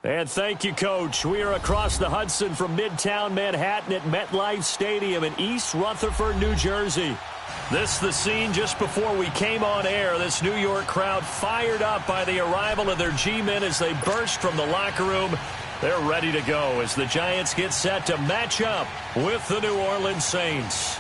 And thank you, Coach. We are across the Hudson from Midtown Manhattan at MetLife Stadium in East Rutherford, New Jersey. This the scene just before we came on air. This New York crowd fired up by the arrival of their G-men as they burst from the locker room. They're ready to go as the Giants get set to match up with the New Orleans Saints.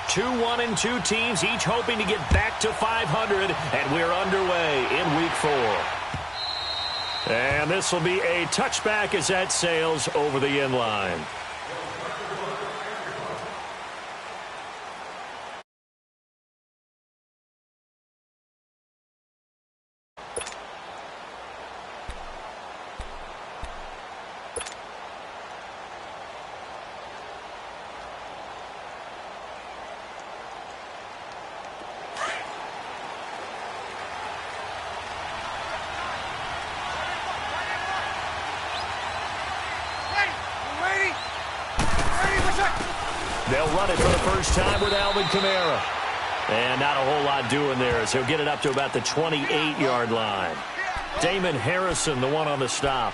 Two 1-2 teams, each hoping to get back to 500, and we're underway in Week 4. And this will be a touchback as that sails over the end line. They'll run it for the first time with Alvin Kamara. And not a whole lot doing there as he'll get it up to about the 28-yard line. Damon Harrison, the one on the stop.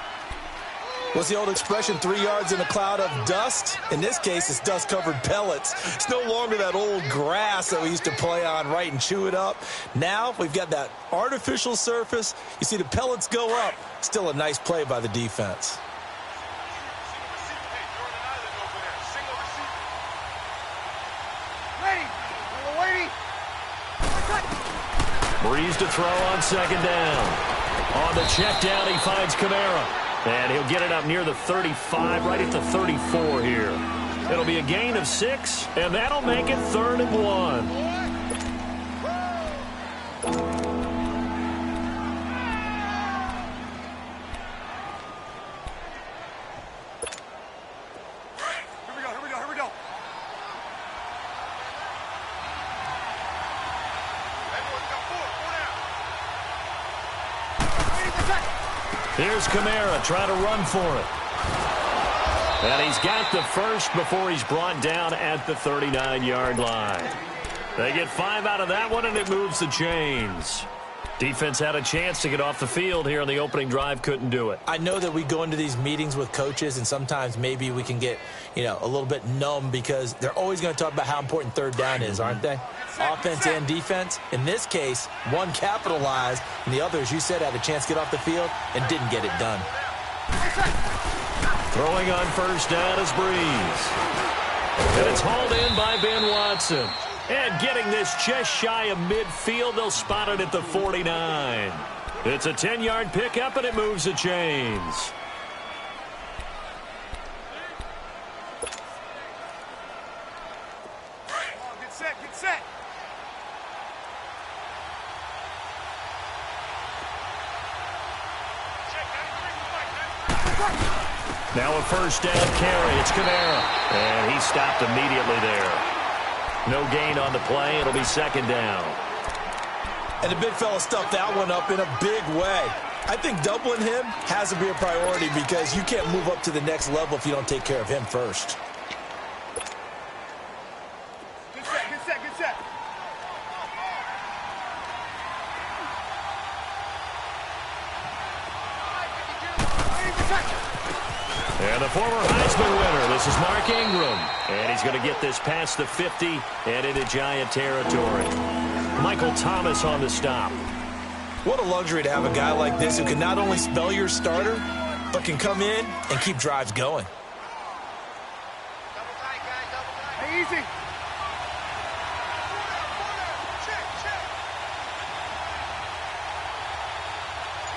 What's the old expression, 3 yards in a cloud of dust? In this case, it's dust-covered pellets. It's no longer that old grass that we used to play on, right, and chew it up. Now we've got that artificial surface. You see the pellets go up. Still a nice play by the defense. Breeze to throw on second down. On the check down, he finds Kamara. And he'll get it up near the 35, right at the 34 here. It'll be a gain of 6, and that'll make it 3rd and 1. Here's Kamara trying to run for it. And he's got the first before he's brought down at the 39-yard line. They get 5 out of that one, and it moves the chains. Defense had a chance to get off the field here on the opening drive, couldn't do it. I know that we go into these meetings with coaches, and sometimes maybe we can get, a little bit numb because they're always going to talk about how important third down is, aren't they? Offense and defense. In this case, one capitalized, and the other, as you said, had a chance to get off the field and didn't get it done. Throwing on first down is Breeze. And it's hauled in by Ben Watson. And getting this just shy of midfield, they'll spot it at the 49. It's a 10-yard pickup, and it moves the chains. Get set. Now a first down carry. It's Kamara. And he stopped immediately there. No gain on the play. It'll be second down. And the big fella stuffed that one up in a big way. I think doubling him has to be a priority because you can't move up to the next level if you don't take care of him first. Get set. And the former Heisman winner, this is Mark Ingram. And he's going to get this past the 50 and into Giant territory. Michael Thomas on the stop. What a luxury to have a guy like this who can not only spell your starter, but can come in and keep drives going. Hey, easy.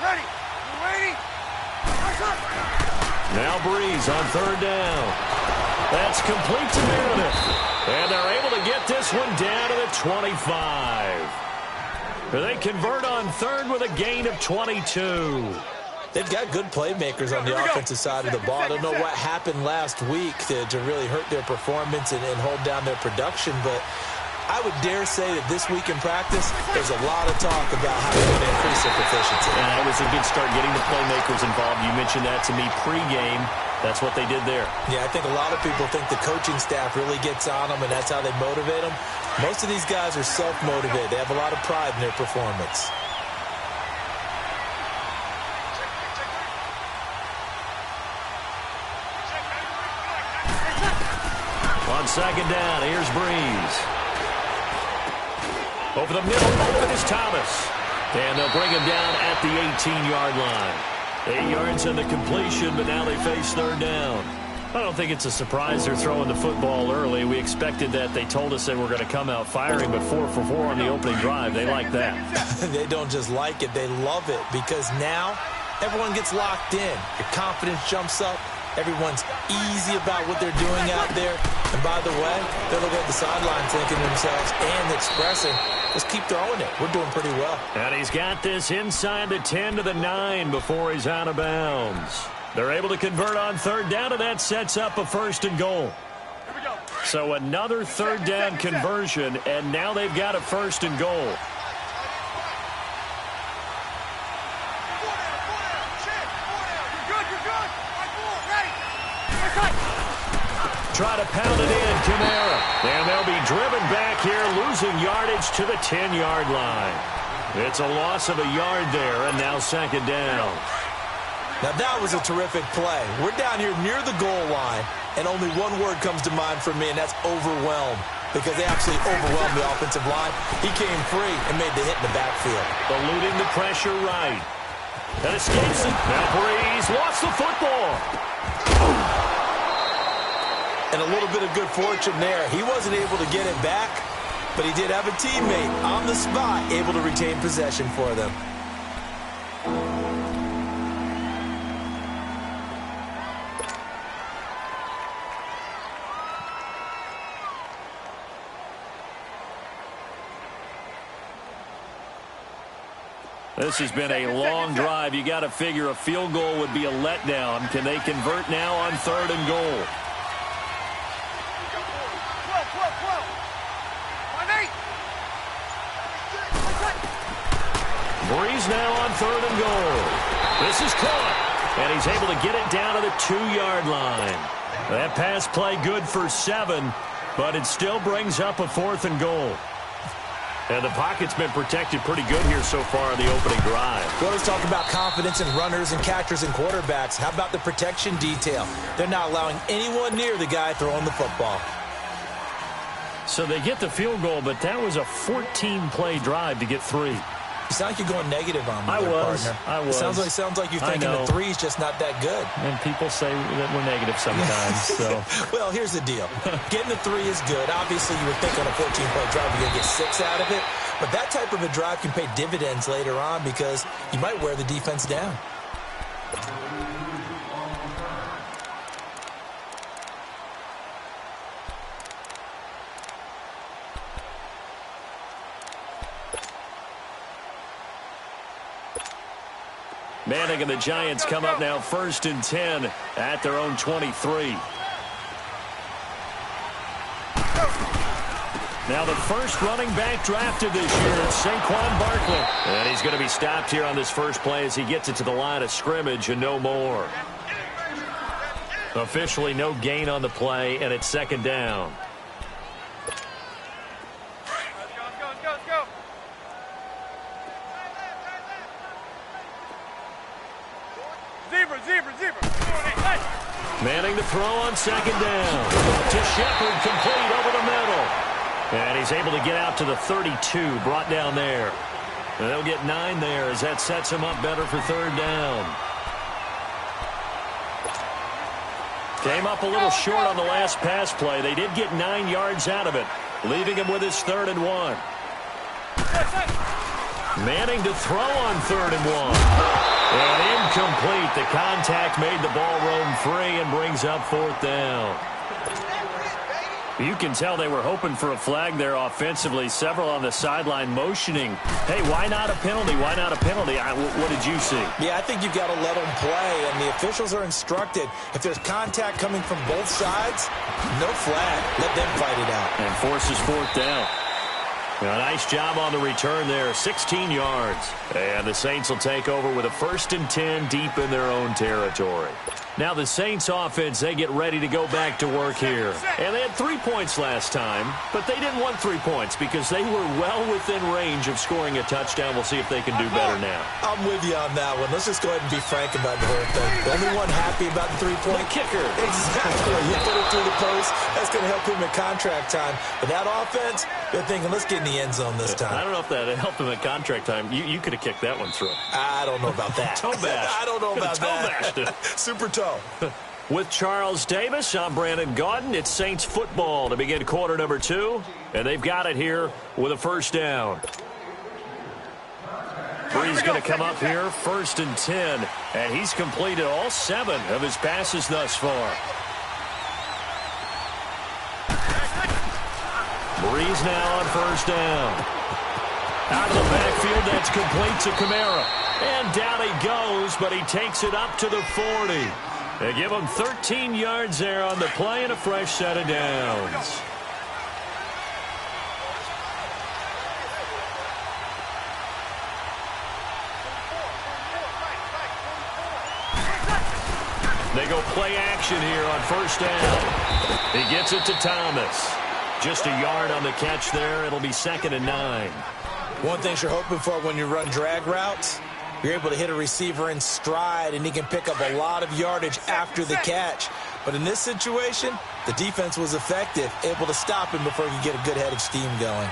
Ready. Now Breeze on third down. That's complete to Meredith. And they're able to get this one down to the 25. They convert on third with a gain of 22. They've got good playmakers on the offensive side of the ball. I don't know what happened last week to really hurt their performance and hold down their production, but I would dare say that this week in practice, there's a lot of talk about how they're going to increase their efficiency. And that was a good start, getting the playmakers involved. You mentioned that to me pregame. That's what they did there. Yeah, I think a lot of people think the coaching staff really gets on them, and that's how they motivate them. Most of these guys are self-motivated. They have a lot of pride in their performance. On second down, here's Breeze. Over the middle, open is Thomas. And they'll bring him down at the 18-yard line. 8 yards in the completion, but now they face third down. I don't think it's a surprise they're throwing the football early. We expected that. They told us they were going to come out firing, but 4 for 4 on the opening drive. They like that. They don't just like it, they love it, because now everyone gets locked in. Your confidence jumps up. Everyone's easy about what they're doing out there. And by the way, they're looking at the sideline thinking to themselves and expressing, just keep throwing it. We're doing pretty well. And he's got this inside the 10 to the 9 before he's out of bounds. They're able to convert on third down, and that sets up a 1st and goal. So another third down conversion, and now they've got a 1st and goal. Try to pound it in, Kamara. And they'll be driven back here, losing yardage to the 10-yard line. It's a loss of a yard there, and now second down. Now that was a terrific play. We're down here near the goal line, and only one word comes to mind for me, and that's overwhelmed. Because they actually overwhelmed the offensive line. He came free and made the hit in the backfield. Eluding the pressure right. That escapes it. Now Breeze lost the football. And a little bit of good fortune there. He wasn't able to get it back, but he did have a teammate on the spot able to retain possession for them. This has been a long drive. You got to figure a field goal would be a letdown. Can they convert now on 3rd and goal? Breeze now on 3rd and goal. This is caught, and he's able to get it down to the 2-yard line. That pass play good for 7, but it still brings up a 4th and goal. And the pocket's been protected pretty good here so far in the opening drive. Well, let's talk about confidence in runners and catchers and quarterbacks. How about the protection detail? They're not allowing anyone near the guy throwing the football. So they get the field goal, but that was a 14-play drive to get 3. You sound like you're going negative on me, partner. I was. It sounds like you're thinking the 3's just not that good. And people say that we're negative sometimes. So. Well, here's the deal. Getting the 3 is good. Obviously, you would think on a 14-play drive you're going to get 6 out of it. But that type of a drive can pay dividends later on because you might wear the defense down. Manning and the Giants come up now 1st and 10 at their own 23. Now the first running back drafted this year, it's Saquon Barkley. And he's going to be stopped here on this first play as he gets it to the line of scrimmage and no more. Officially no gain on the play, and it's 2nd down. Manning to throw on 2nd down. To Shepard, complete over the middle. And he's able to get out to the 32, brought down there. And they'll get 9 there as that sets him up better for 3rd down. Came up a little short on the last pass play. They did get 9 yards out of it, leaving him with his 3rd and 1. Manning to throw on 3rd and 1. And incomplete. The contact made the ball roam free and brings up 4th down. You can tell they were hoping for a flag there offensively. Several on the sideline motioning, hey, why not a penalty? Why not a penalty? What did you see? Yeah, I think you've got to let them play, and the officials are instructed. If there's contact coming from both sides, no flag. Let them fight it out. And forces fourth down. A nice job on the return there, 16 yards. And the Saints will take over with a 1st and 10 deep in their own territory. Now the Saints offense, they get ready to go back to work here. And they had 3 points last time, but they didn't want 3 points because they were well within range of scoring a touchdown. We'll see if they can do better now. I'm with you on that one. Let's just go ahead and be frank about the whole thing. The only one happy about the 3-point kicker. Exactly. He put it through the post. That's going to help him at contract time. But that offense, they're thinking, let's get in the end zone this time. I don't know if that helped him at contract time. You could have kicked that one through. I don't know about that. Toe bash. I don't know about that. Super toe. With Charles Davis, I'm Brandon Gaudin. It's Saints football to begin quarter number 2. And they've got it here with a 1st down. Bree's going to come up here, 1st and 10. And he's completed all 7 of his passes thus far. Breeze now on 1st down. Out of the backfield, that's complete to Kamara. And down he goes, but he takes it up to the 40. They give him 13 yards there on the play and a fresh set of downs. They go play action here on 1st down. He gets it to Thomas. Just a yard on the catch there. It'll be 2nd and 9. One thing you're hoping for when you run drag routes, you're able to hit a receiver in stride, and he can pick up a lot of yardage after the catch. But in this situation, the defense was effective, able to stop him before he could get a good head of steam going.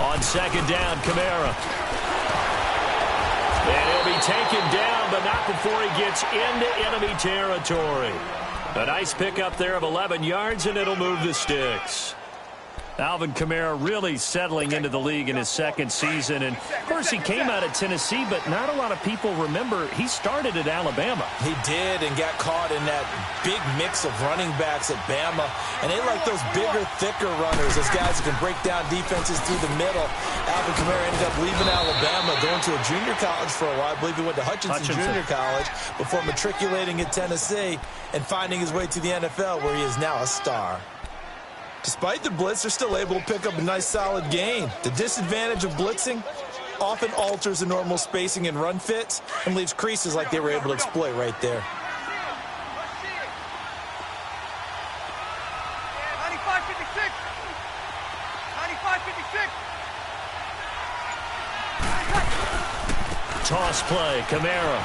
On 2nd down, Kamara. And he'll be taken down, but not before he gets into enemy territory. A nice pickup there of 11 yards, and it'll move the sticks. Alvin Kamara really settling into the league in his 2nd season. And, of course, he came out of Tennessee, but not a lot of people remember he started at Alabama. He did, and got caught in that big mix of running backs at Bama. And they like those bigger, thicker runners, those guys who can break down defenses through the middle. Alvin Kamara ended up leaving Alabama, going to a junior college for a while. I believe he went to Hutchinson Junior College before matriculating at Tennessee and finding his way to the NFL, where he is now a star. Despite the blitz, they're still able to pick up a nice solid gain. The disadvantage of blitzing often alters the normal spacing and run fits and leaves creases like they were able to exploit right there. 95-56. 95-56. Toss play, Kamara.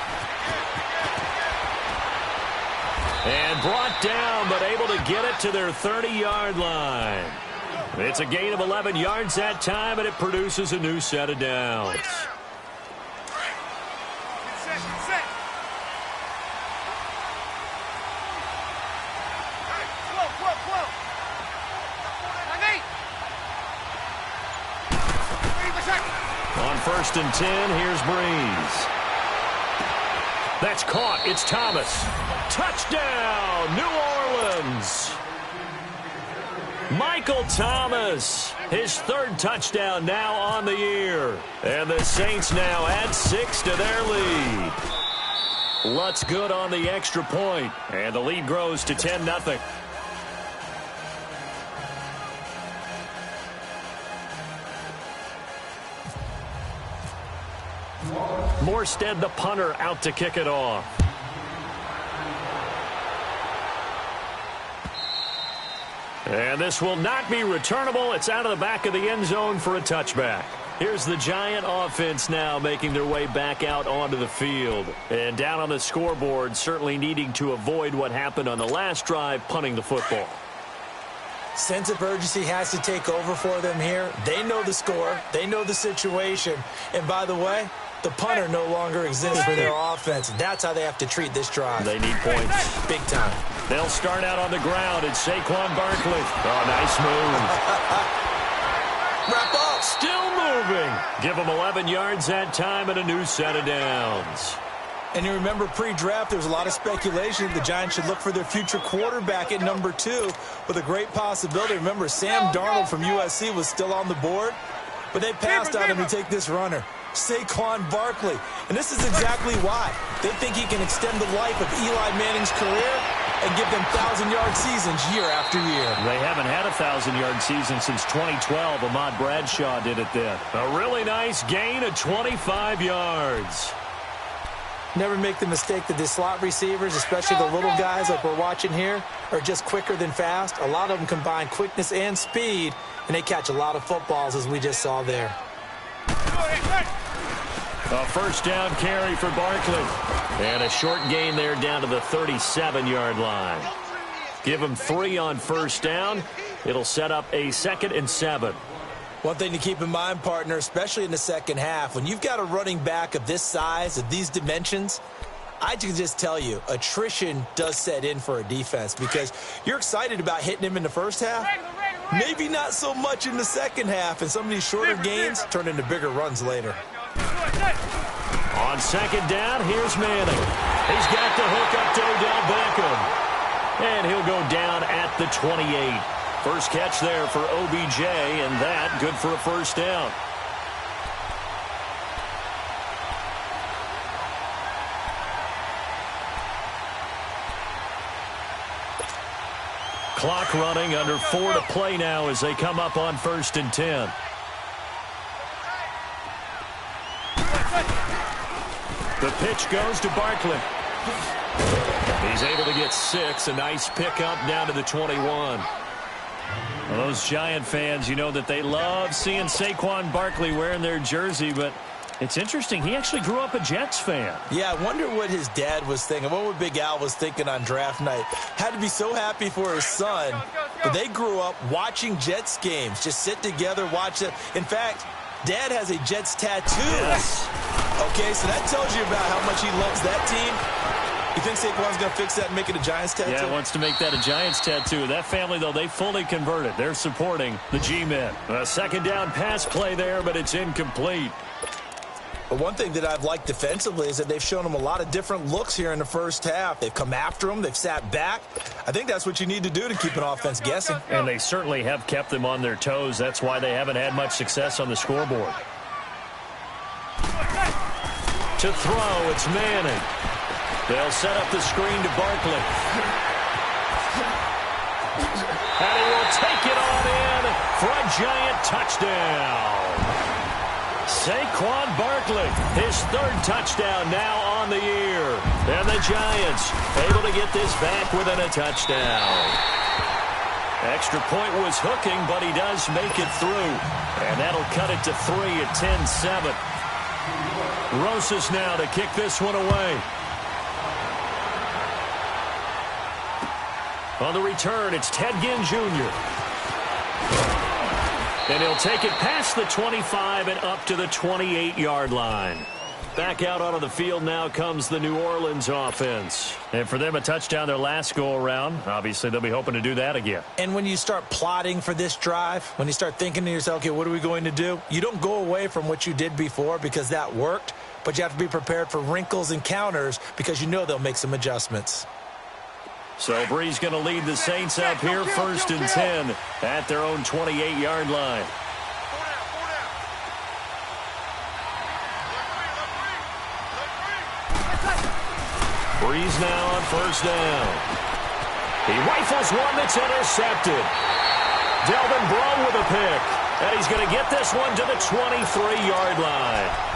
And brought down, but able to get it to their 30-yard line. It's a gain of 11 yards that time, and it produces a new set of downs. Get set, get set. Hey, slow. On 1st and 10, here's Breeze. That's caught. It's Thomas. Touchdown, New Orleans. Michael Thomas, his 3rd touchdown now on the year. And the Saints now add 6 to their lead. Lutz good on the extra point, and the lead grows to 10-0. Morstead, the punter, out to kick it off. And this will not be returnable. It's out of the back of the end zone for a touchback. Here's the Giant offense now making their way back out onto the field. And down on the scoreboard, certainly needing to avoid what happened on the last drive, punting the football. Sense of urgency has to take over for them here. They know the score. They know the situation. And by the way, the punter no longer exists for their offense. That's how they have to treat this drive. They need points. Big time. They'll start out on the ground. It's Saquon Barkley. Oh, nice move. Wrap up. Still moving. Give them 11 yards that time and a new set of downs. And you remember pre-draft, there was a lot of speculation the Giants should look for their future quarterback at number 2 with a great possibility. Remember, Sam Darnold from USC was still on the board, but they passed on him to take this runner, Saquon Barkley. And this is exactly why. They think he can extend the life of Eli Manning's career and give them 1,000-yard seasons year after year. They haven't had a 1,000-yard season since 2012. Ahmad Bradshaw did it then. A really nice gain of 25 yards. Never make the mistake that the slot receivers, especially the little guys like we're watching here, are just quicker than fast. A lot of them combine quickness and speed, and they catch a lot of footballs, as we just saw there. A first down carry for Barkley. And a short gain there down to the 37-yard line. Give him 3 on first down. It'll set up a 2nd and 7. One thing to keep in mind, partner, especially in the second half, when you've got a running back of this size, of these dimensions, I can just tell you, attrition does set in for a defense because you're excited about hitting him in the first half. Maybe not so much in the second half, and some of these shorter gains turn into bigger runs later. On second down, here's Manning. He's got the hook up to Odell Beckham. And he'll go down at the 28. First catch there for OBJ, and that good for a first down. Clock running, under 4 to play now as they come up on 1st and 10. The pitch goes to Barkley. He's able to get 6, a nice pickup down to the 21. Well, those Giant fans, you know that they love seeing Saquon Barkley wearing their jersey, but it's interesting. He actually grew up a Jets fan. Yeah, I wonder what his dad was thinking. What would Big Al was thinking on draft night? Had to be so happy for his son. But they grew up watching Jets games. Just sit together, watch it. In fact, Dad has a Jets tattoo. Yes. Okay, so that tells you about how much he loves that team. You think Saquon's going to fix that and make it a Giants tattoo? Yeah, wants to make that a Giants tattoo. That family, though, they fully converted. They're supporting the G-men. A second down pass play there, but it's incomplete. But one thing that I've liked defensively is that they've shown him a lot of different looks here in the first half. They've come after him. They've sat back. I think that's what you need to do to keep an offense guessing. And they certainly have kept them on their toes. That's why they haven't had much success on the scoreboard. To throw, it's Manning. They'll set up the screen to Barkley. And he will take it on in for a Giant touchdown. Saquon Barkley, his 3rd touchdown now on the year. And the Giants able to get this back within a touchdown. Extra point was hooking, but he does make it through. And that'll cut it to 3 at 10-7. Rosas now to kick this one away. On the return, it's Ted Ginn Jr. And he'll take it past the 25 and up to the 28-yard line. Back out onto the field now comes the New Orleans offense. And for them, a touchdown their last go-around. Obviously, they'll be hoping to do that again. And when you start plotting for this drive, when you start thinking to yourself, okay, what are we going to do? You don't go away from what you did before because that worked, but you have to be prepared for wrinkles and counters because you know they'll make some adjustments. So Brees going to lead the Saints up here, 1st and 10 at their own 28-yard line. Brees now on 1st down. He rifles one that's intercepted. Delvin Breaux with a pick. And he's going to get this one to the 23-yard line.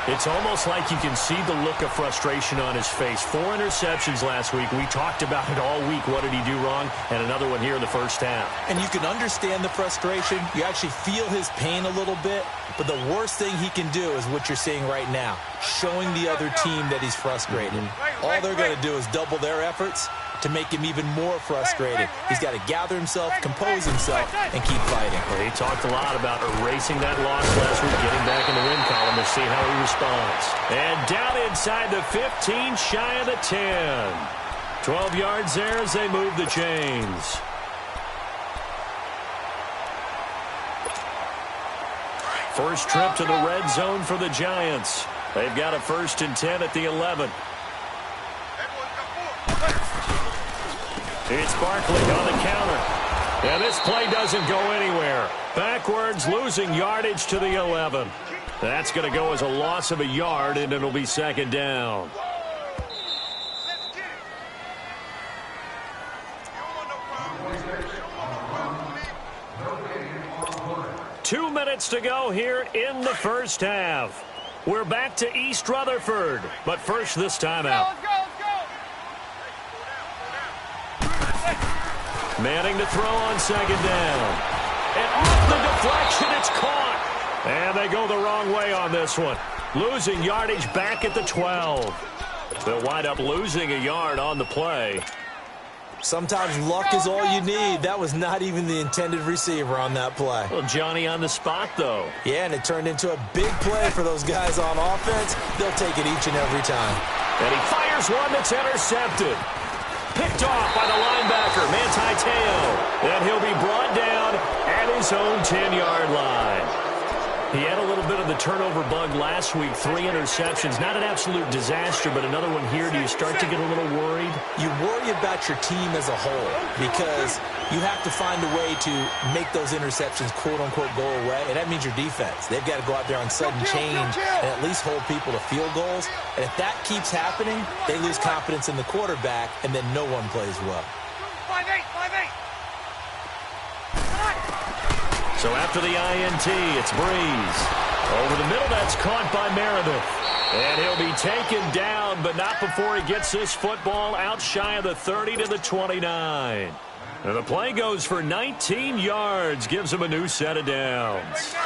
It's almost like you can see the look of frustration on his face. 4 interceptions last week. We talked about it all week. What did he do wrong? And another one here in the first half. And you can understand the frustration. You actually feel his pain a little bit. But the worst thing he can do is what you're seeing right now, showing the other team that he's frustrated. All they're going to do is double their efforts to make him even more frustrated. He's got to gather himself, compose himself, and keep fighting. Well, he talked a lot about erasing that loss last week, getting back in the win column to see how he responds. And down inside the 15, shy of the 10. 12 yards there as they move the chains. First trip to the red zone for the Giants. They've got a 1st and 10 at the 11. It's Barkley on the counter. And this play doesn't go anywhere. Backwards, losing yardage to the 11. That's going to go as a loss of a yard, and it'll be 2nd down. Two minutes to go here in the first half. We're back to East Rutherford, but first this time out. Let's go. Manning to throw on 2nd down. And off the deflection, it's caught. And they go the wrong way on this one. Losing yardage back at the 12. They'll wind up losing a yard on the play. Sometimes luck is all you need. That was not even the intended receiver on that play. Well, Johnny on the spot, though. Yeah, and it turned into a big play for those guys on offense. They'll take it each and every time. And he fires one that's intercepted. Picked off by the linebacker, Manti Te'o. And he'll be brought down at his own 10-yard line. He had a little bit of the turnover bug last week, 3 interceptions. Not an absolute disaster, but another one here. Do you start to get a little worried? You worry about your team as a whole because you have to find a way to make those interceptions, quote-unquote, go away, and that means your defense. They've got to go out there on sudden change and at least hold people to field goals. And if that keeps happening, they lose confidence in the quarterback, and then no one plays well. 5-8. So after the INT, it's Breeze. Over the middle, that's caught by Meredith. And he'll be taken down, but not before he gets this football out shy of the 30 to the 29. And the play goes for 19 yards, gives him a new set of downs.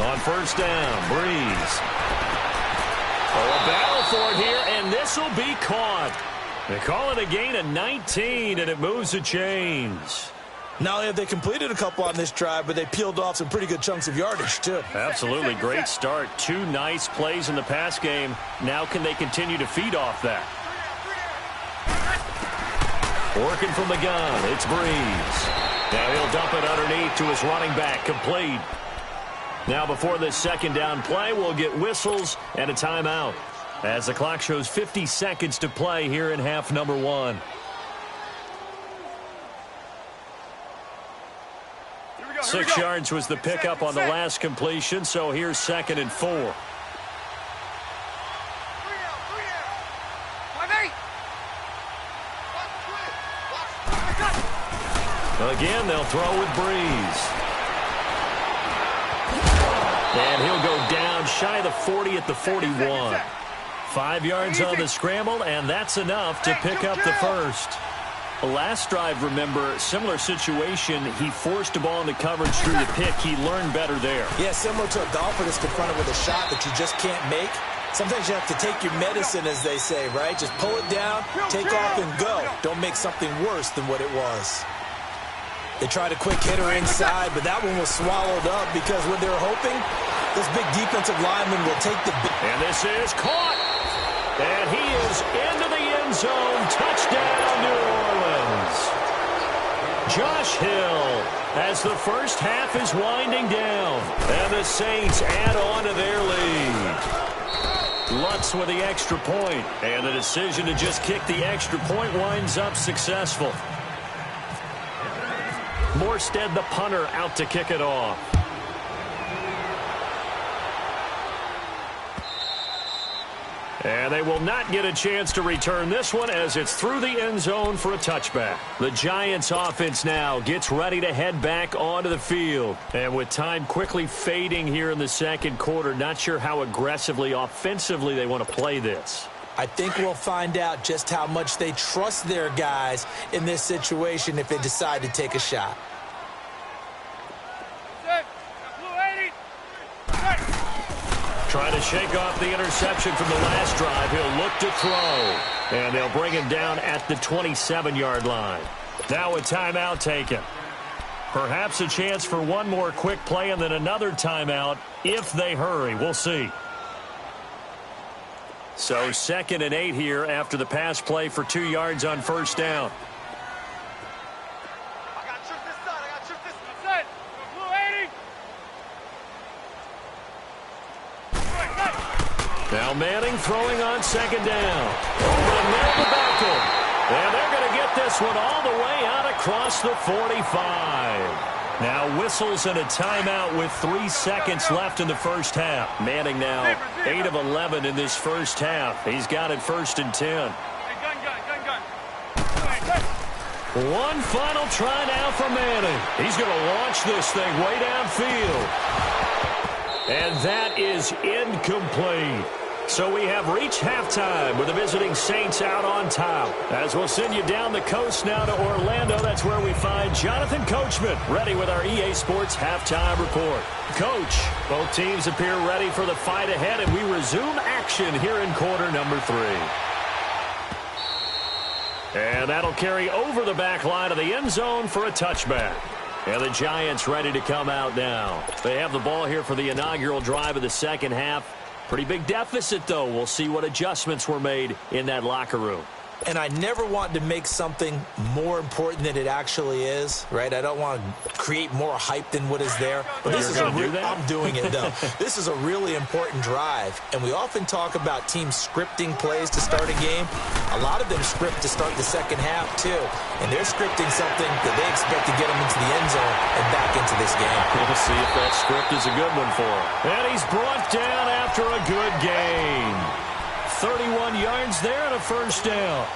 On 1st down, Breeze. Oh, a battle for it here, and this will be caught. They call it a gain of 19, and it moves the chains. Not only have they completed a couple on this drive, but they peeled off some pretty good chunks of yardage, too. Absolutely great start. 2 nice plays in the pass game. Now can they continue to feed off that? Working from the gun, it's Breeze. Now he'll dump it underneath to his running back, complete. Now before this 2nd down play, we'll get whistles and a timeout as the clock shows 50 seconds to play here in half number 1. 6 yards was the pickup on the last completion, so here's 2nd and 4. 3 out. Again, they'll throw with Breeze. And he'll go down shy of the 40 at the 41. 5 yards on the scramble, and that's enough to pick up the first. Last drive, remember, similar situation. He forced a ball into coverage through the pick. He learned better there. Yeah, similar to a golfer that's confronted with a shot that you just can't make. Sometimes you have to take your medicine, as they say, right? Just pull it down, take off, and go. Don't make something worse than what it was. They tried a quick hitter inside, but that one was swallowed up because what they were hoping, this big defensive lineman will take the... And this is caught. And he is into the end zone. Touchdown, New Orleans. Josh Hill, as the first half is winding down. And the Saints add on to their lead. Lutz with the extra point. And the decision to just kick the extra point winds up successful. Morstead, the punter, out to kick it off. And they will not get a chance to return this one as it's through the end zone for a touchback. The Giants offense now gets ready to head back onto the field. And with time quickly fading here in the 2nd quarter, not sure how aggressively, offensively they want to play this. I think we'll find out just how much they trust their guys in this situation if they decide to take a shot. Trying to shake off the interception from the last drive. He'll look to throw. And they'll bring him down at the 27-yard line. Now a timeout taken. Perhaps a chance for one more quick play and then another timeout if they hurry. We'll see. So 2nd and 8 here after the pass play for 2 yards on 1st down. Now Manning throwing on second down. Over the middle to Beckham. And they're going to get this one all the way out across the 45. Now whistles and a timeout with 3 seconds left in the first half. Manning now 8 of 11 in this first half. He's got it 1st and 10. One final try now for Manning. He's going to launch this thing way downfield. And that is incomplete. So we have reached halftime with the visiting Saints out on top. As we'll send you down the coast now to Orlando, that's where we find Jonathan Coachman ready with our EA Sports halftime report. Coach, both teams appear ready for the fight ahead, and we resume action here in quarter number 3. And that'll carry over the back line of the end zone for a touchback. And the Giants ready to come out now. They have the ball here for the inaugural drive of the second half. Pretty big deficit, though. We'll see what adjustments were made in that locker room. And I never want to make something more important than it actually is, right? I don't want to create more hype than what is there. But this is I'm doing it, though. This is a really important drive. And we often talk about teams scripting plays to start a game. A lot of them script to start the second half, too. And they're scripting something that they expect to get them into the end zone and back into this game. We'll see if that script is a good one for him. And he's brought down after a good gain. 31 yards there and a first down.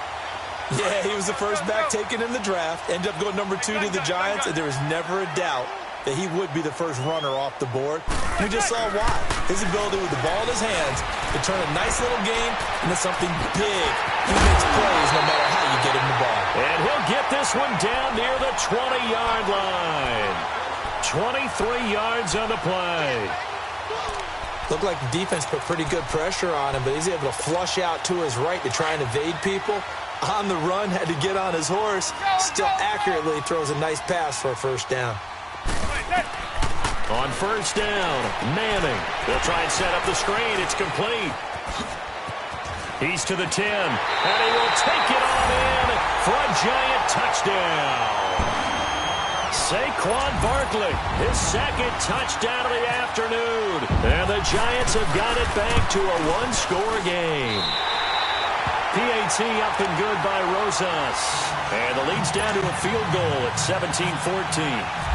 Yeah, he was the first back taken in the draft. Ended up going number 2 to the Giants, and there was never a doubt that he would be the first runner off the board. We just saw why. His ability with the ball in his hands to turn a nice little game into something big. He makes plays no matter how you get him the ball. And he'll get this one down near the 20-yard line. 23 yards on the play. Looked like the defense put pretty good pressure on him, but he's able to flush out to his right to try and evade people. On the run, had to get on his horse. Still accurately throws a nice pass for a first down. On first down, Manning. They'll try and set up the screen. It's complete. He's to the 10, and he will take it on in for a giant touchdown. Saquon Barkley, his second touchdown of the afternoon. And the Giants have got it back to a one-score game. PAT up and good by Rosas. And the lead's down to a field goal at 17-14.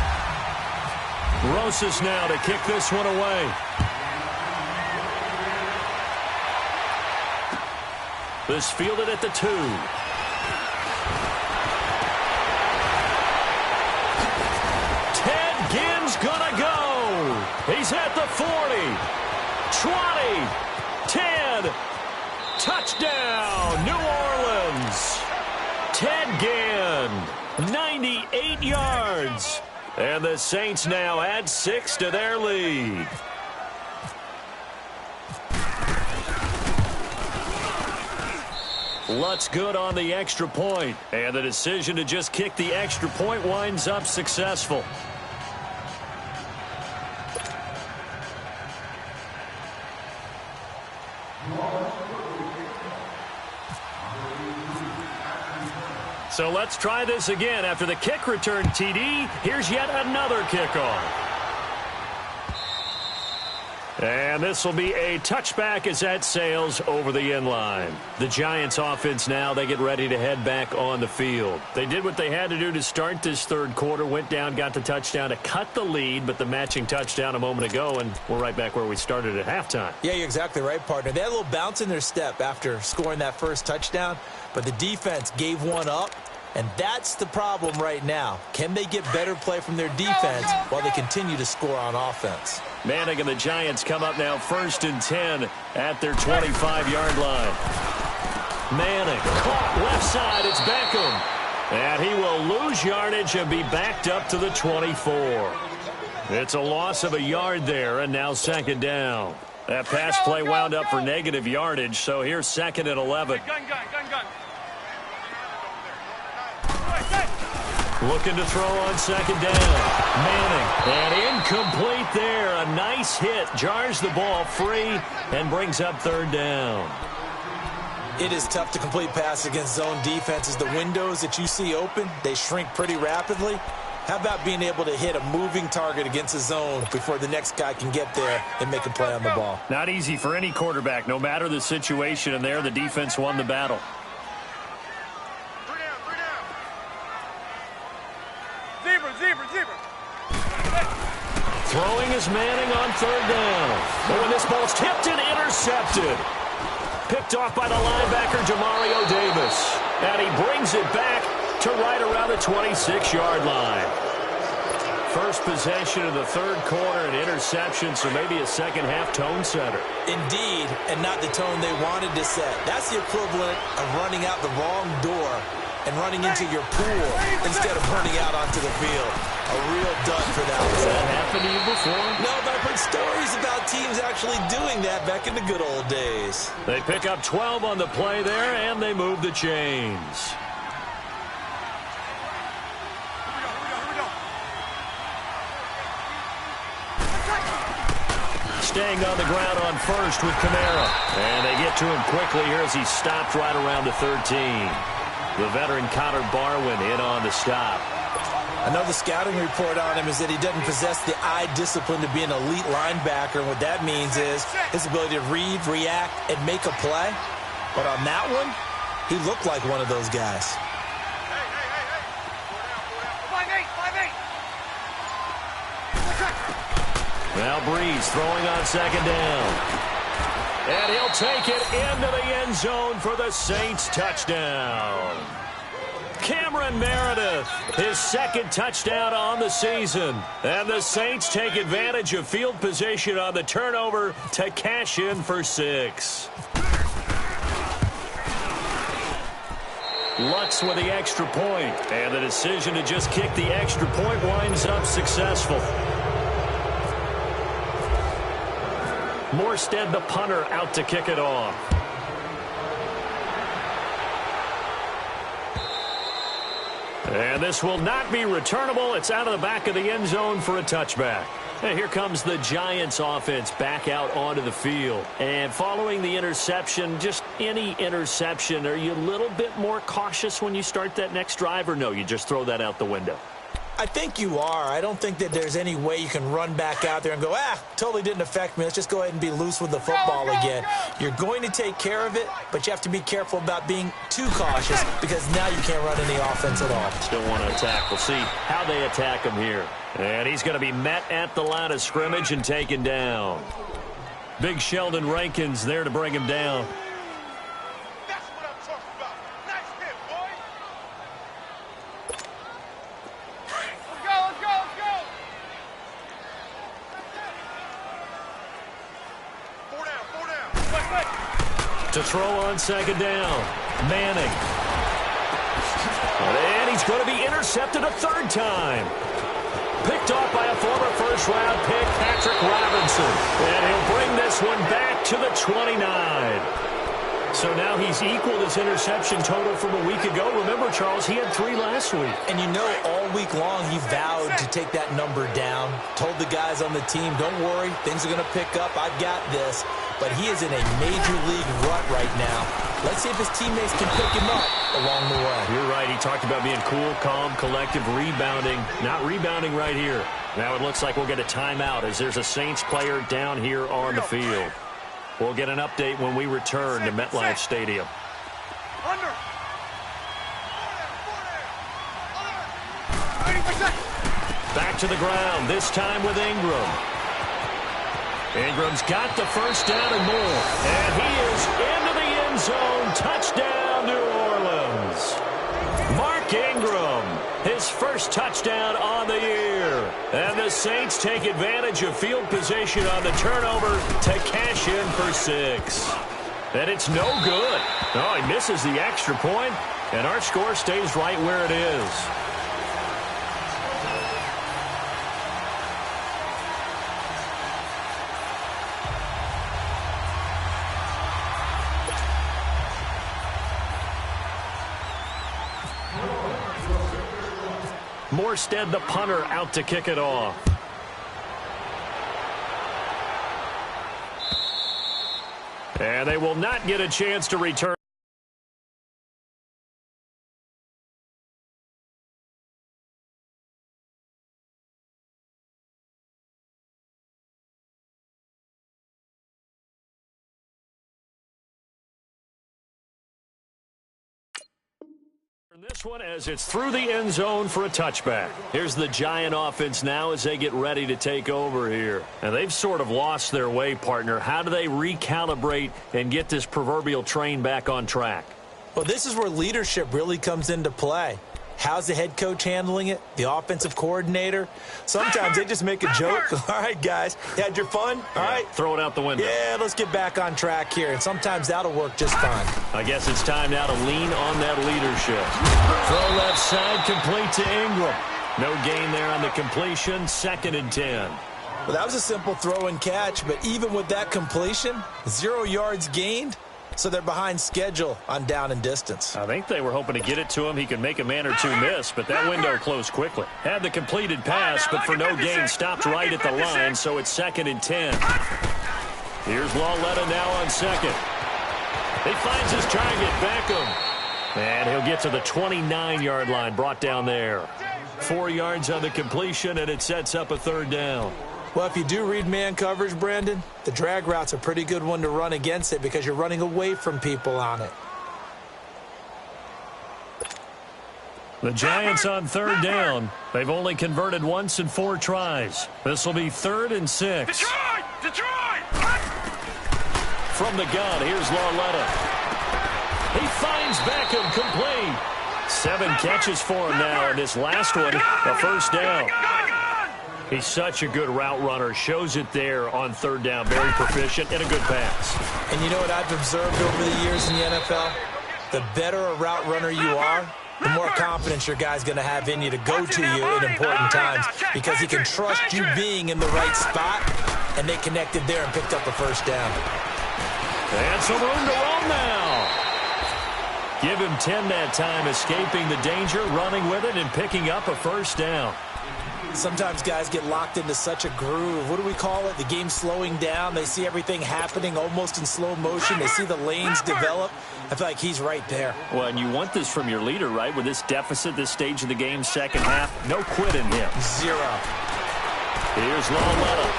Rosas now to kick this one away. This fielded at the 2. Ted Ginn's gonna go. He's at the 40, 20, 10. Touchdown, New Orleans. Ted Ginn, 98 yards. And the Saints now add 6 to their lead. Lutz good on the extra point. And the decision to just kick the extra point winds up successful. So let's try this again. After the kick return, TD, here's yet another kickoff. And this will be a touchback as that sails over the end line. The Giants offense now, they get ready to head back on the field. They did what they had to do to start this third quarter, went down, got the touchdown to cut the lead, but the matching touchdown a moment ago, and we're right back where we started at halftime. Yeah, you're exactly right, partner. They had a little bounce in their step after scoring that first touchdown, but the defense gave one up. And that's the problem right now. Can they get better play from their defense while they continue to score on offense? Manning and the Giants come up now 1st and 10 at their 25-yard line. Manning caught left side. It's Beckham. And he will lose yardage and be backed up to the 24. It's a loss of a yard there, and now second down. That pass play wound up for negative yardage, so here's 2nd and 11. Gun. Looking to throw on second down. Manning. And incomplete there. A nice hit. Jars the ball free and brings up 3rd down. It is tough to complete passes against zone defenses. The windows that you see open, they shrink pretty rapidly. How about being able to hit a moving target against the zone before the next guy can get there and make a play on the ball? Not easy for any quarterback, no matter the situation, and there the defense won the battle. Zebra. Throwing is Manning on third down. Oh, and this ball's tipped and intercepted. Picked off by the linebacker, Demario Davis. And he brings it back to right around the 26-yard line. First possession of the third quarter, an interception, so maybe a second-half tone setter. Indeed, and not the tone they wanted to set. That's the equivalent of running out the wrong door and running into your pool instead of running out onto the field. A real dud for that one. Has that happened to you before? No, but I've heard stories about teams actually doing that back in the good old days. They pick up 12 on the play there, and they move the chains. Staying on the ground on first with Kamara. And they get to him quickly here as he stopped right around the 13. The veteran Connor Barwin in on the stop. I know the scouting report on him is that he doesn't possess the eye discipline to be an elite linebacker. And what that means is his ability to read, react, and make a play. But on that one, he looked like one of those guys. Hey. 5-8. Now Breeze throwing on second down. And he'll take it into the end zone for the Saints touchdown. Cameron Meredith, his second touchdown on the season. And the Saints take advantage of field position on the turnover to cash in for 6. Lutz with the extra point. And the decision to just kick the extra point winds up successful. Morstead, the punter, out to kick it off. And this will not be returnable. It's out of the back of the end zone for a touchback. And here comes the Giants offense back out onto the field. And following the interception, just any interception, are you a little bit more cautious when you start that next drive, or no, you just throw that out the window? I think you are. I don't think that there's any way you can run back out there and go, totally didn't affect me. Let's just go ahead and be loose with the football again. You're going to take care of it, but you have to be careful about being too cautious because now you can't run any offense at all. Still want to attack. We'll see how they attack him here. And he's going to be met at the line of scrimmage and taken down. Big Sheldon Rankins there to bring him down. That's what I'm talking about. Nice hit, boy. Let's go. 4 down. Quick. To throw on second down. Manning. And he's going to be intercepted a third time. Picked off by a former first-round pick, Patrick Robinson. And he'll bring this one back to the 29. So now he's equaled his interception total from a week ago. Remember, Charles, he had 3 last week. And you know, all week long he vowed to take that number down. Told the guys on the team, don't worry, things are going to pick up. I've got this. But he is in a major league rut right now. Let's see if his teammates can pick him up along the way. You're right. He talked about being cool, calm, collective, rebounding. Not rebounding right here. Now it looks like we'll get a timeout as there's a Saints player down here on the field. We'll get an update when we return to MetLife Stadium. Under. 30%. Back to the ground, this time with Ingram. Ingram's got the first down and more. And he is into the end zone. Touchdown, New Orleans. Mark Ingram, his first touchdown on the year. And the Saints take advantage of field position on the turnover to cash in for 6. And it's no good. Oh, he misses the extra point, and our score stays right where it is. Morstead, the punter, out to kick it off. And they will not get a chance to return. This one as it's through the end zone for a touchback. Here's the Giant offense now as they get ready to take over here. And they've sort of lost their way, partner. How do they recalibrate and get this proverbial train back on track? Well, this is where leadership really comes into play. How's the head coach handling it? The offensive coordinator? Sometimes they just make a joke. All right, guys, you had your fun? All right. Throw it out the window. Yeah, let's get back on track here. And sometimes that'll work just fine. I guess it's time now to lean on that leadership. Throw left side, complete to Ingram. No gain there on the completion, 2nd and 10. Well, that was a simple throw and catch, but even with that completion, 0 yards gained. So they're behind schedule on down and distance. I think they were hoping to get it to him. He could make a man or two miss, but that window closed quickly. Had the completed pass, but for no gain, stopped right at the line, so it's 2nd and 10. Here's Lauletta now on 2nd. He finds his target, Beckham. And he'll get to the 29-yard line, brought down there. 4 yards on the completion, and it sets up a 3rd down. Well, if you do read man coverage, Brandon, the drag route's a pretty good one to run against it because you're running away from people on it. The Giants on 3rd down. They've only converted once in 4 tries. This will be 3rd and 6. Detroit! From the gun, here's Lauletta. He finds Beckham complete. 7 catches for him now, and this last one, a 1st down. He's such a good route runner. Shows it there on 3rd down. Very proficient and a good pass. And you know what I've observed over the years in the NFL? The better a route runner you are, the more confidence your guy's going to have in you to go to you in important times because he can trust you being in the right spot, and they connected there and picked up a 1st down. And some room to roam now. Give him 10 that time, escaping the danger, running with it, and picking up a 1st down. Sometimes guys get locked into such a groove. What do we call it? The game's slowing down. They see everything happening almost in slow motion. They see the lanes develop. I feel like he's right there. Well, and you want this from your leader, right? With this deficit, this stage of the game, 2nd half, no quit in him. 0. Here's Lauletta.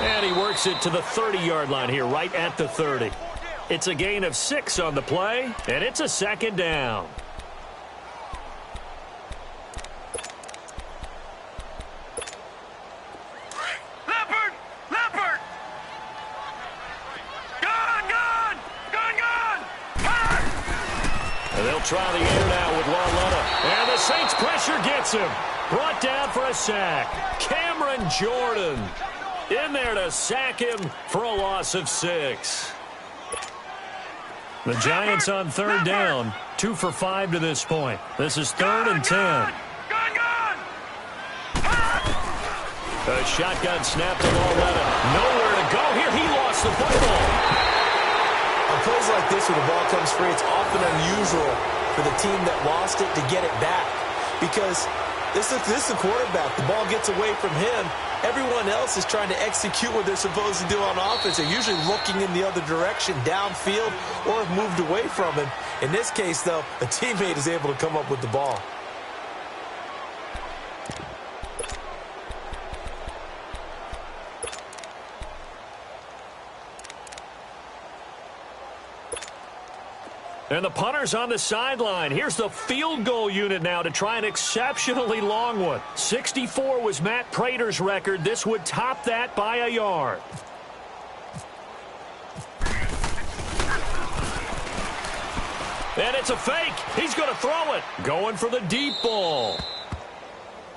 And he works it to the 30-yard line here, right at the 30. It's a gain of 6 on the play, and it's a 2nd down. Try the air now with Lauletta. And the Saints pressure gets him. Brought down for a sack. Cameron Jordan in there to sack him for a loss of 6. The Giants on 3rd down. 2 for 5 to this point. This is 3rd and 10. A shotgun snap to Lauletta. Nowhere to go here. He lost the football. On plays like this where the ball comes free, it's often unusual for the team that lost it to get it back because this is the quarterback. The ball gets away from him. Everyone else is trying to execute what they're supposed to do on offense. They're usually looking in the other direction, downfield, or have moved away from him. In this case, though, a teammate is able to come up with the ball. And the punter's on the sideline. Here's the field goal unit now to try an exceptionally long one. 64 was Matt Prater's record. This would top that by a yard. And it's a fake. He's going to throw it. Going for the deep ball.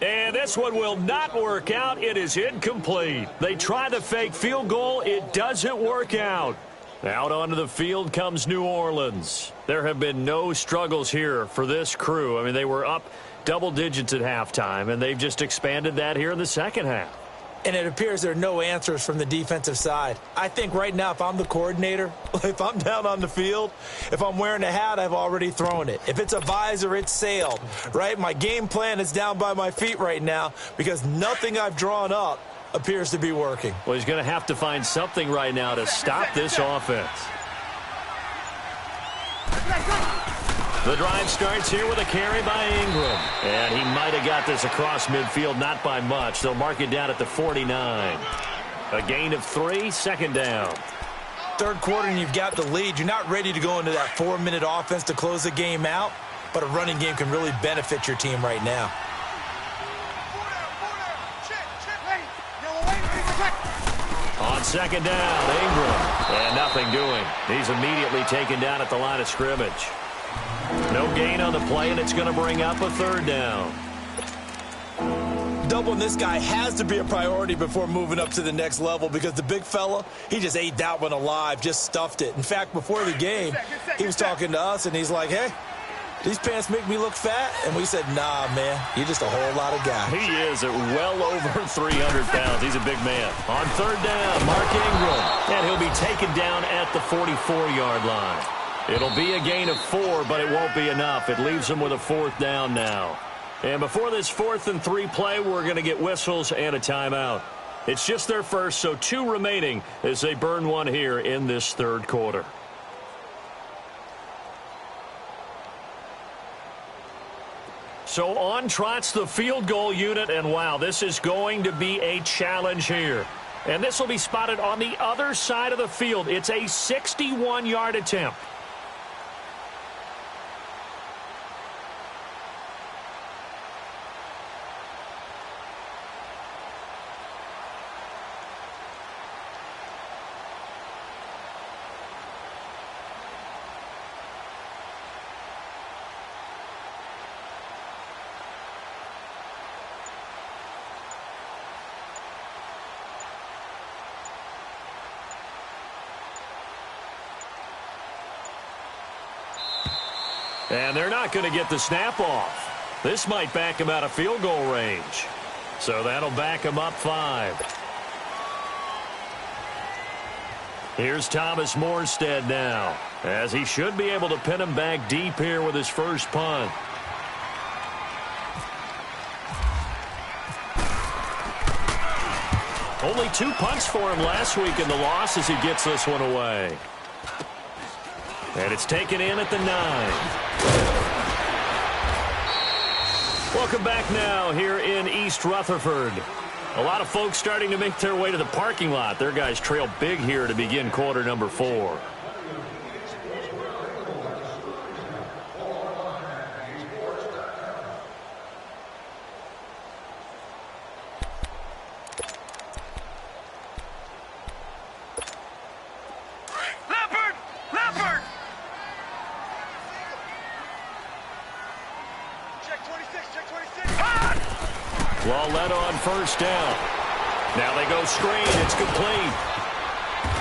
And this one will not work out. It is incomplete. They try the fake field goal. It doesn't work out. Out onto the field comes New Orleans. There have been no struggles here for this crew. I mean, they were up double digits at halftime, and they've just expanded that here in the 2nd half. And it appears there are no answers from the defensive side. I think right now, if I'm the coordinator, if I'm down on the field, if I'm wearing a hat, I've already thrown it. If it's a visor, it's sailed, right? My game plan is down by my feet right now because nothing I've drawn up appears to be working. Well, he's going to have to find something right now to stop this offense. The drive starts here with a carry by Ingram. And he might have got this across midfield, not by much. They'll mark it down at the 49. A gain of 3, 2nd down. 3rd quarter and you've got the lead. You're not ready to go into that 4-minute offense to close the game out. but a running game can really benefit your team right now. On second down, Ingram. And nothing doing. He's immediately taken down at the line of scrimmage. No gain on the play, and it's going to bring up a third down. Doubling this guy has to be a priority before moving up to the next level because the big fella, he just ate that one alive, just stuffed it. In fact, before the game, he was talking to us, and he's like, hey, these pants make me look fat? And we said, nah, man, you're just a whole lot of guy. He is at well over 300 pounds. He's a big man. On third down, Mark Ingram. And he'll be taken down at the 44-yard line. It'll be a gain of 4, but it won't be enough. It leaves him with a fourth down now. And before this 4th and 3 play, we're going to get whistles and a timeout. It's just their first, so 2 remaining as they burn one here in this third quarter. So on trots the field goal unit, and wow, this is going to be a challenge here. And this will be spotted on the other side of the field. It's a 61-yard attempt. And they're not going to get the snap off. This might back him out of field goal range. So that'll back him up 5. Here's Thomas Morstead now, as he should be able to pin him back deep here with his first punt. Only 2 punts for him last week in the loss as he gets this one away. And it's taken in at the 9. Welcome back now here in East Rutherford. A lot of folks starting to make their way to the parking lot. Their guys trail big here to begin quarter number 4. First down. Now they go screen. It's complete.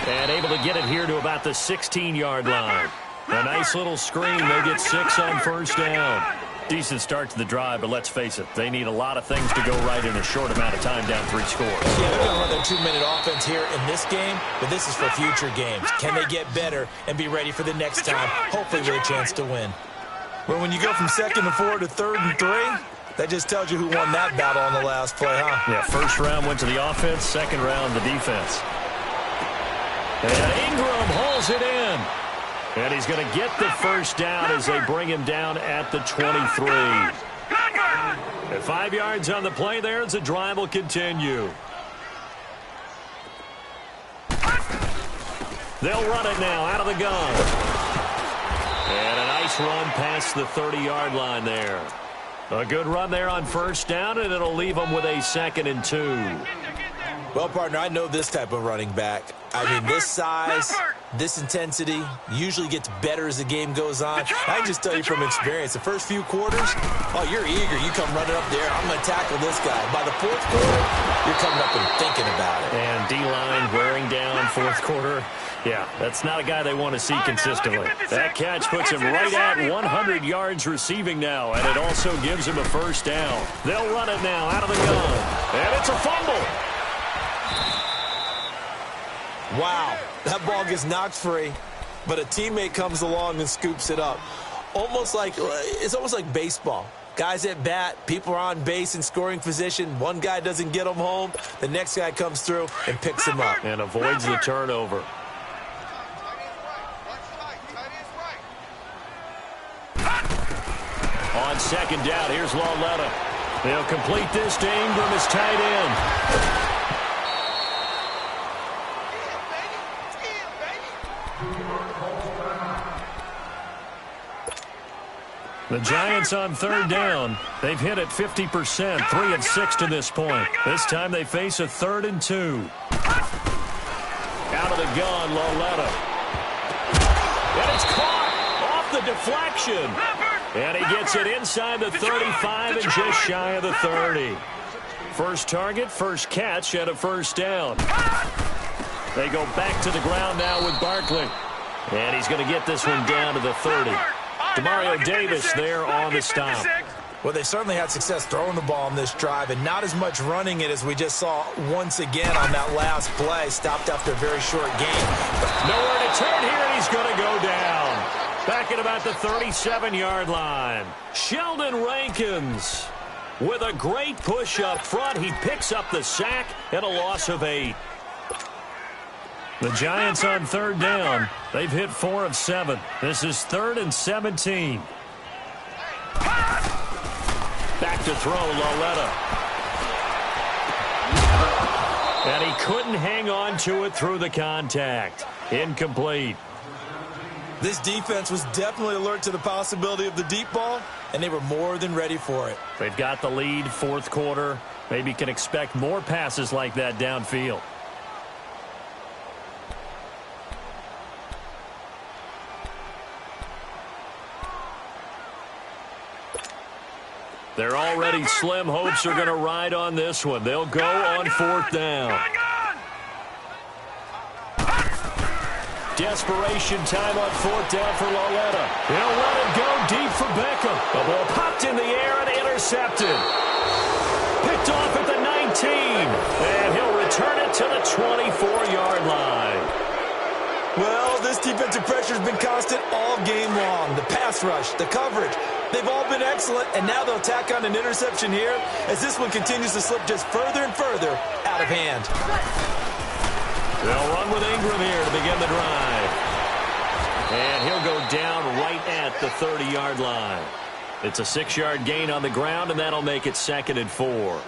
And able to get it here to about the 16-yard line. A nice little screen. They get 6 on first down. Decent start to the drive, but let's face it, they need a lot of things to go right in a short amount of time down 3 scores. Yeah, they're going to run their 2-minute offense here in this game, but this is for future games. Can they get better and be ready for the next time, hopefully with a chance to win? Well, when you go from 2nd and 4 to 3rd and 3, that just tells you who won that battle on the last play, huh? Yeah, first round went to the offense, second round the defense. And Ingram holds it in. And he's going to get the first down as they bring him down at the 23. At 5 yards on the play there as the drive will continue. They'll run it now out of the gun. And a nice run past the 30-yard line there. A good run there on first down, and it'll leave them with a 2nd and 2. Well, partner, I know this type of running back. I mean, this size, this intensity usually gets better as the game goes on. I can just tell you from experience, the first few quarters, oh, you're eager. You come running up there. I'm going to tackle this guy. By the 4th quarter, you're coming up and thinking about it. And D-line wearing down 4th quarter. Yeah, that's not a guy they want to see consistently. That catch puts him right at 100 yards receiving now, and it also gives him a first down. They'll run it now out of the gun. And it's a fumble. Wow, that ball gets knocked free, but a teammate comes along and scoops it up. It's almost like baseball. Guys at bat, people are on base in scoring position. One guy doesn't get them home. The next guy comes through and picks him up. And avoids the turnover. On second down, here's Lauletta. They'll complete this to Ingram as tight end. The Giants on third down. They've hit it 50%, 3 of 6 to this point. This time they face a 3rd and 2. Out of the gun, Lauletta. And it's caught off the deflection. And he gets it inside the 35 and just shy of the 30. First target, first catch, and a first down. They go back to the ground now with Barkley. And he's going to get this one down to the 30. Demario Davis there on the stop. Well, they certainly had success throwing the ball on this drive and not as much running it as we just saw once again on that last play. Stopped after a very short game. Nowhere to turn here, and he's going to go down. Back at about the 37-yard line. Sheldon Rankins with a great push up front. He picks up the sack and a loss of 8. The Giants on third down. They've hit 4 of 7. This is 3rd and 17. Back to throw, Lauletta. And he couldn't hang on to it through the contact. Incomplete. This defense was definitely alert to the possibility of the deep ball, and they were more than ready for it. They've got the lead, 4th quarter. Maybe can expect more passes like that downfield. They're already slim hopes are going to ride on this one. They'll go on 4th down. Desperation time on 4th down for Lauletta. He'll let it go deep for Beckham. The ball popped in the air and intercepted. Picked off at the 19. And he'll return it to the 24-yard line. Well, this defensive pressure has been constant all game long. The pass rush, the coverage, they've all been excellent, and now they'll tack on an interception here as this one continues to slip just further and further out of hand. They'll run with Ingram here to begin the drive. And he'll go down right at the 30-yard line. It's a 6-yard gain on the ground, and that'll make it 2nd and 4.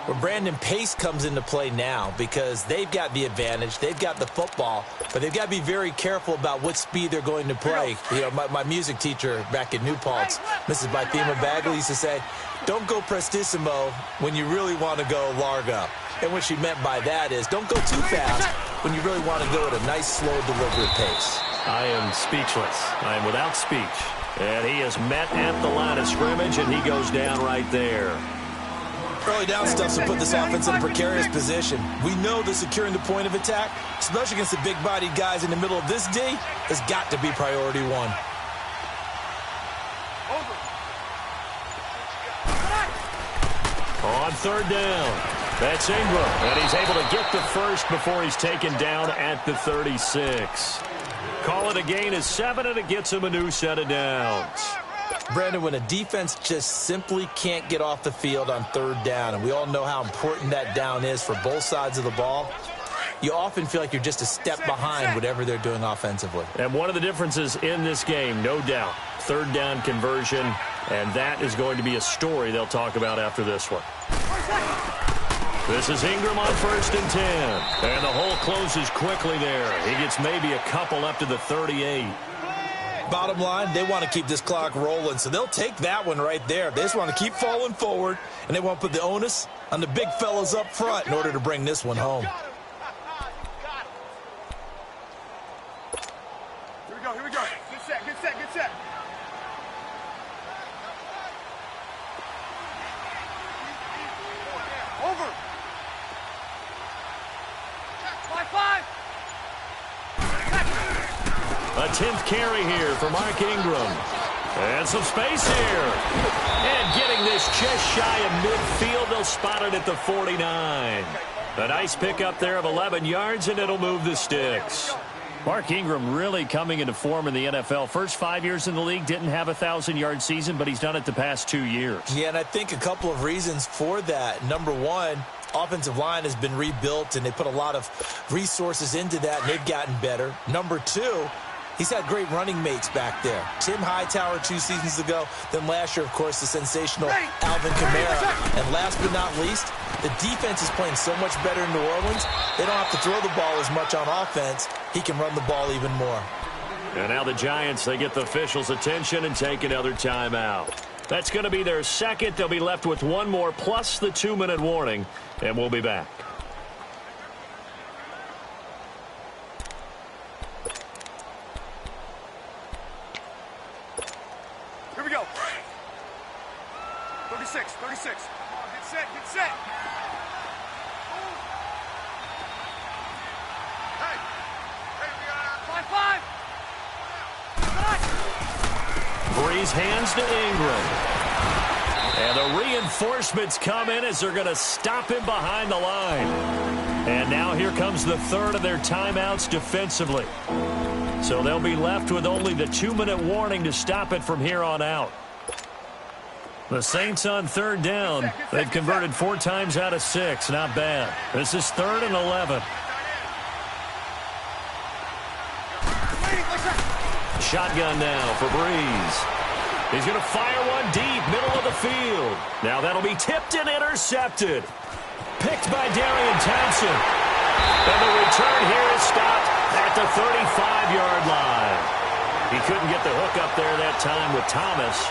Well, Brandon, pace comes into play now because they've got the advantage. They've got the football, but they've got to be very careful about what speed they're going to play. You know, my music teacher back at New Paltz, Mrs. Bythema Bagley, used to say, don't go prestissimo when you really want to go largo. And what she meant by that is don't go too fast when you really want to go at a nice, slow, deliberate pace. I am speechless. I am without speech. And he is met at the line of scrimmage, and he goes down right there. Early down stuffs will put this offense in a precarious position. We know that securing the point of attack, especially against the big-bodied guys in the middle of this D, has got to be priority 1. On 3rd down, that's Ingram. And he's able to get the first before he's taken down at the 36. Call it a gain of 7, and it gets him a new set of downs. Brandon, when a defense just simply can't get off the field on 3rd down, and we all know how important that down is for both sides of the ball, you often feel like you're just a step behind whatever they're doing offensively. And one of the differences in this game, no doubt, 3rd down conversion, and that is going to be a story they'll talk about after this one. This is Ingram on 1st and 10. And the hole closes quickly there. He gets maybe a couple up to the 38. Bottom line, they want to keep this clock rolling, so they'll take that one right there. They just want to keep falling forward, and they want to put the onus on the big fellas up front in order to bring this one home. Here we go. Good set, good set, good set. Over. 5-5. A 10th carry here for Mark Ingram. And some space here. And getting this just shy of midfield, they'll spot it at the 49. A nice pickup there of 11 yards, and it'll move the sticks. Mark Ingram really coming into form in the NFL. First 5 years in the league, didn't have a 1,000-yard season, but he's done it the past 2 years. Yeah, and I think a couple of reasons for that. Number one, offensive line has been rebuilt, and they put a lot of resources into that, and they've gotten better. Number two, he's had great running mates back there. Tim Hightower 2 seasons ago. Then last year, of course, the sensational Alvin Kamara. And last but not least, the defense is playing so much better in New Orleans, they don't have to throw the ball as much on offense. He can run the ball even more. And now the Giants, they get the officials' attention and take another timeout. That's going to be their second. They'll be left with one more plus the 2-minute warning, and we'll be back. Here we go. 36, 36. Come on, get set, get set. Hey, we got 5-5. Breeze hands to Ingram. And the reinforcements come in as they're going to stop him behind the line. And now here comes the third of their timeouts defensively. So they'll be left with only the 2-minute warning to stop it from here on out. The Saints on third down. They've converted 4 times out of 6. Not bad. This is 3rd and 11. Shotgun now for Breeze. He's going to fire one deep, middle of the field. Now that'll be tipped and intercepted. Picked by Darian Thompson. And the return here is stopped at the 35-yard line. He couldn't get the hook up there that time with Thomas.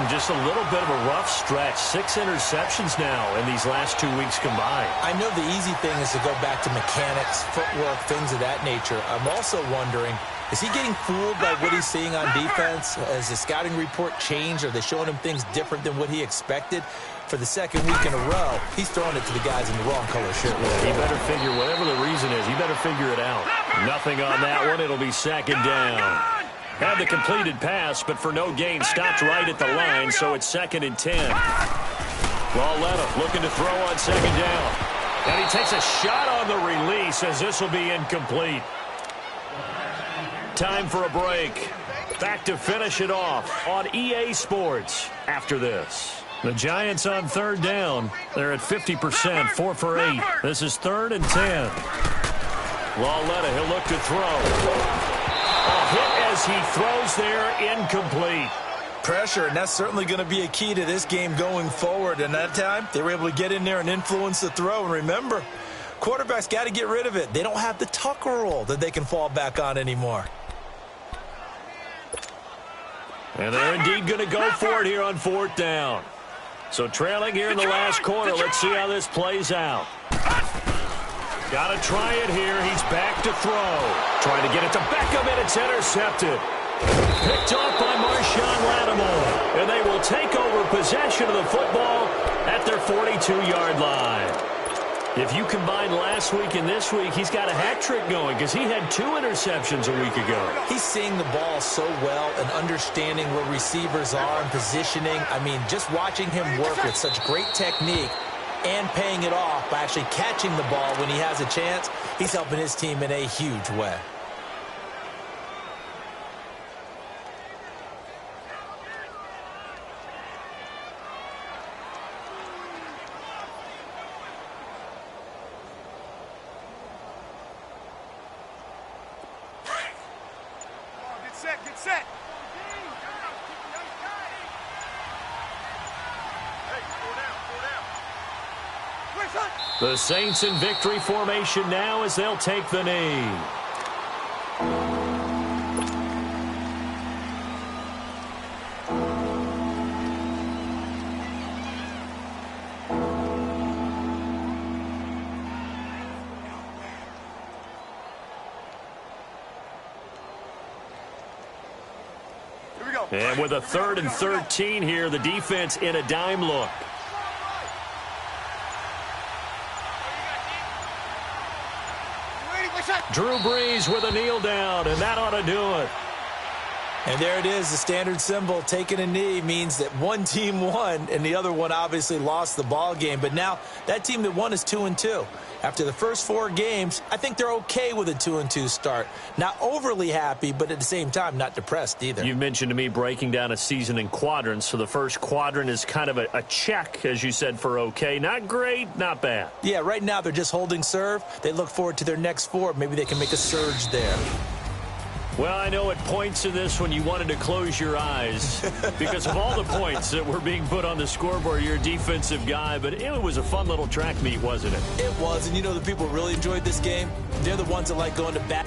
Just a little bit of a rough stretch. 6 interceptions now in these last 2 weeks combined. I know the easy thing is to go back to mechanics, footwork, things of that nature. I'm also wondering, is he getting fooled by what he's seeing on defense? Has the scouting report changed? Are they showing him things different than what he expected? For the second week in a row, he's throwing it to the guys in the wrong color shirt. He better figure, whatever the reason is, he better figure it out. Nothing on that one. It'll be 2nd down. Had the completed pass, but for no gain, stopped right at the line, so it's 2nd and 10. Lauletta looking to throw on 2nd down. And he takes a shot on the release as this will be incomplete. Time for a break. Back to finish it off on EA Sports after this. The Giants on 3rd down. They're at 50%, 4 for 8. This is 3rd and 10. Lauletta, he'll look to throw. A hit as he throws there, incomplete. Pressure, and that's certainly going to be a key to this game going forward. And that time, they were able to get in there and influence the throw. And remember, quarterbacks got to get rid of it. They don't have the Tucker rule that they can fall back on anymore. And they're indeed going to go for it here on 4th down. So trailing here in the last quarter. Let's see how this plays out. Got to try it here. He's back to throw. Trying to get it to Beckham, and it's intercepted. Picked off by Marshawn Lattimore. And they will take over possession of the football at their 42-yard line. If you combine last week and this week, he's got a hat trick going because he had 2 interceptions a week ago. He's seeing the ball so well and understanding where receivers are and positioning. I mean, just watching him work with such great technique and paying it off by actually catching the ball when he has a chance, he's helping his team in a huge way. Get set. The Saints in victory formation now as they'll take the knee. And with a 3rd and 13 here, the defense in a dime look. Drew Brees with a kneel down, and that ought to do it. And there it is, the standard symbol. Taking a knee means that one team won, and the other one obviously lost the ball game. But now that team that won is 2-2. After the first 4 games, I think they're okay with a 2-2 start. Not overly happy, but at the same time, not depressed either. You mentioned to me breaking down a season in quadrants. So the first quadrant is kind of a check, as you said, for okay. Not great, not bad. Yeah, right now they're just holding serve. They look forward to their next 4. Maybe they can make a surge there. Well, I know at points in this when you wanted to close your eyes because of all the points that were being put on the scoreboard. You're a defensive guy, but it was a fun little track meet, wasn't it? It was, and you know the people who really enjoyed this game? They're the ones that like going to bat.